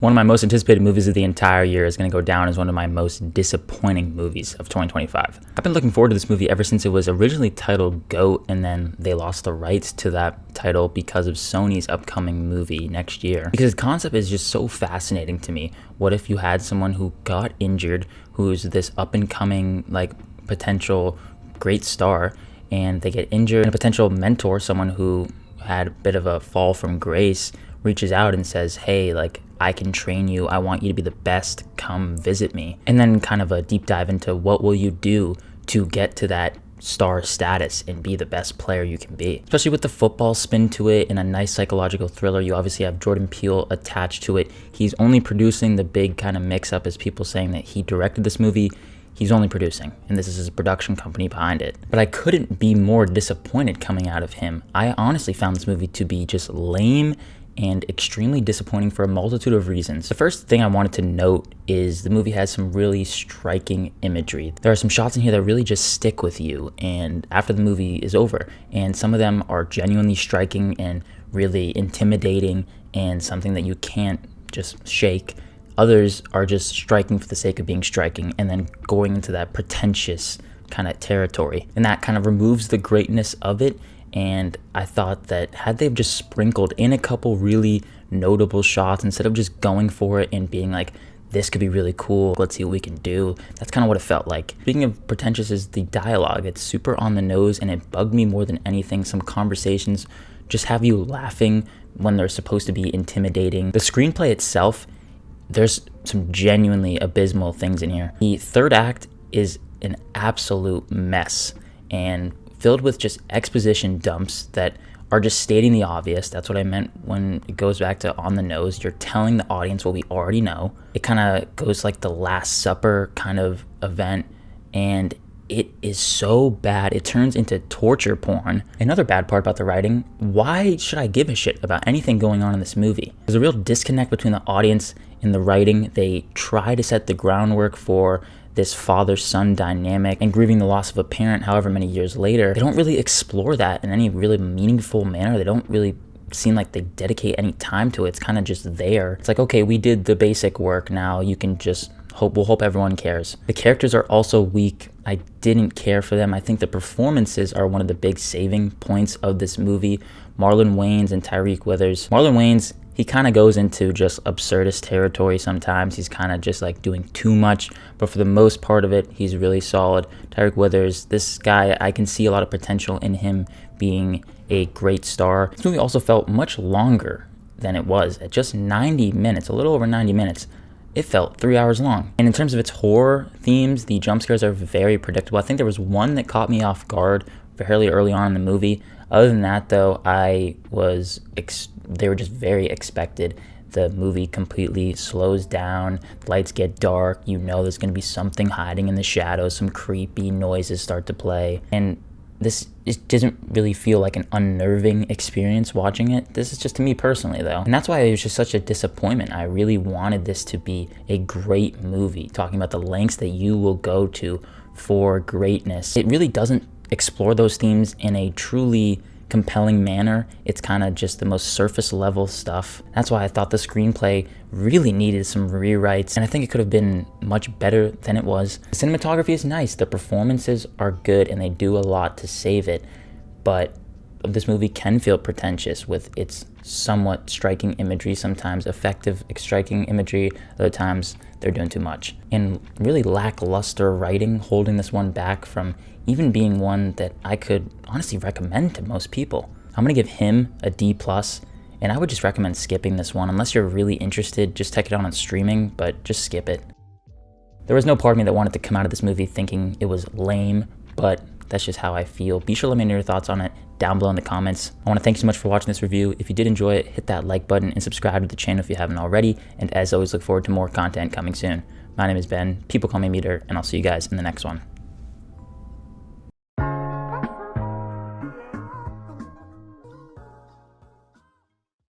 One of my most anticipated movies of the entire year is going to go down as one of my most disappointing movies of 2025. I've been looking forward to this movie ever since it was originally titled GOAT, and then they lost the rights to that title because of Sony's upcoming movie next year. Because the concept is just so fascinating to me. What if you had someone who got injured, who's this up-and-coming, potential great star, and they get injured, and a potential mentor, someone who had a bit of a fall from grace, reaches out and says, hey, I can train you. I want you to be the best. Come visit me. And then kind of a deep dive into what will you do to get to that star status and be the best player you can be. Especially with the football spin to it and a nice psychological thriller. You obviously have Jordan Peele attached to it. He's only producing. The big kind of mix up is people saying that he directed this movie. He's only producing, and this is his production company behind it. But I couldn't be more disappointed coming out of him. I honestly found this movie to be just lame and extremely disappointing for a multitude of reasons. The first thing I wanted to note is the movie has some really striking imagery. There are some shots in here that really just stick with you and after the movie is over, and some of them are genuinely striking and really intimidating and something that you can't just shake. Others are just striking for the sake of being striking and then going into that pretentious kind of territory, and that kind of removes the greatness of it. And I thought that had they just sprinkled in a couple really notable shots instead of just going for it and being like, this could be really cool, let's see what we can do, that's kind of what it felt like. Speaking of pretentious is the dialogue. It's super on the nose and it bugged me more than anything. Some conversations just have you laughing when they're supposed to be intimidating. The screenplay itself, there's some genuinely abysmal things in here. The third act is an absolute mess and filled with just exposition dumps that are just stating the obvious. That's what I meant when it goes back to on the nose. You're telling the audience what we already know. It kind of goes like the Last Supper kind of event, and it is so bad. It turns into torture porn. Another bad part about the writing, why should I give a shit about anything going on in this movie? There's a real disconnect between the audience and the writing. They try to set the groundwork for this father-son dynamic and grieving the loss of a parent however many years later. They don't really explore that in any really meaningful manner. They don't really seem like they dedicate any time to it. It's kind of just there. It's like, okay, we did the basic work. Now you can just we'll hope everyone cares. The characters are also weak. I didn't care for them. I think the performances are one of the big saving points of this movie. Marlon Wayans and Tyreek Withers. Marlon Wayans, he kind of goes into just absurdist territory sometimes. He's kind of just doing too much, but for the most part of it, he's really solid. Tyreek Withers, this guy, I can see a lot of potential in him being a great star. This movie also felt much longer than it was. At just 90 minutes, a little over 90 minutes, it felt 3 hours long. And in terms of its horror themes, the jump scares are very predictable. I think there was one that caught me off guard fairly early on in the movie. Other than that, though, they were just very expected. The movie completely slows down, lights get dark, there's going to be something hiding in the shadows, some creepy noises start to play, and this doesn't really feel like an unnerving experience watching it. This is just to me personally, though. And that's why it was just such a disappointment. I really wanted this to be a great movie, talking about the lengths that you will go to for greatness. It really doesn't explore those themes in a truly compelling manner. It's kind of just the most surface level stuff. That's why I thought the screenplay really needed some rewrites, and I think it could have been much better than it was. The cinematography is nice, the performances are good, and they do a lot to save it, but this movie can feel pretentious with its somewhat striking imagery, sometimes effective striking imagery, other times they're doing too much. And really lackluster writing, holding this one back from even being one that I could honestly recommend to most people. I'm gonna give him a D+, and I would just recommend skipping this one. Unless you're really interested, just check it out on streaming, but just skip it. There was no part of me that wanted to come out of this movie thinking it was lame, but that's just how I feel. Be sure to let me know your thoughts on it down below in the comments. I want to thank you so much for watching this review. If you did enjoy it, hit that like button and subscribe to the channel if you haven't already. And as always, look forward to more content coming soon. My name is Ben, people call me Meter, and I'll see you guys in the next one.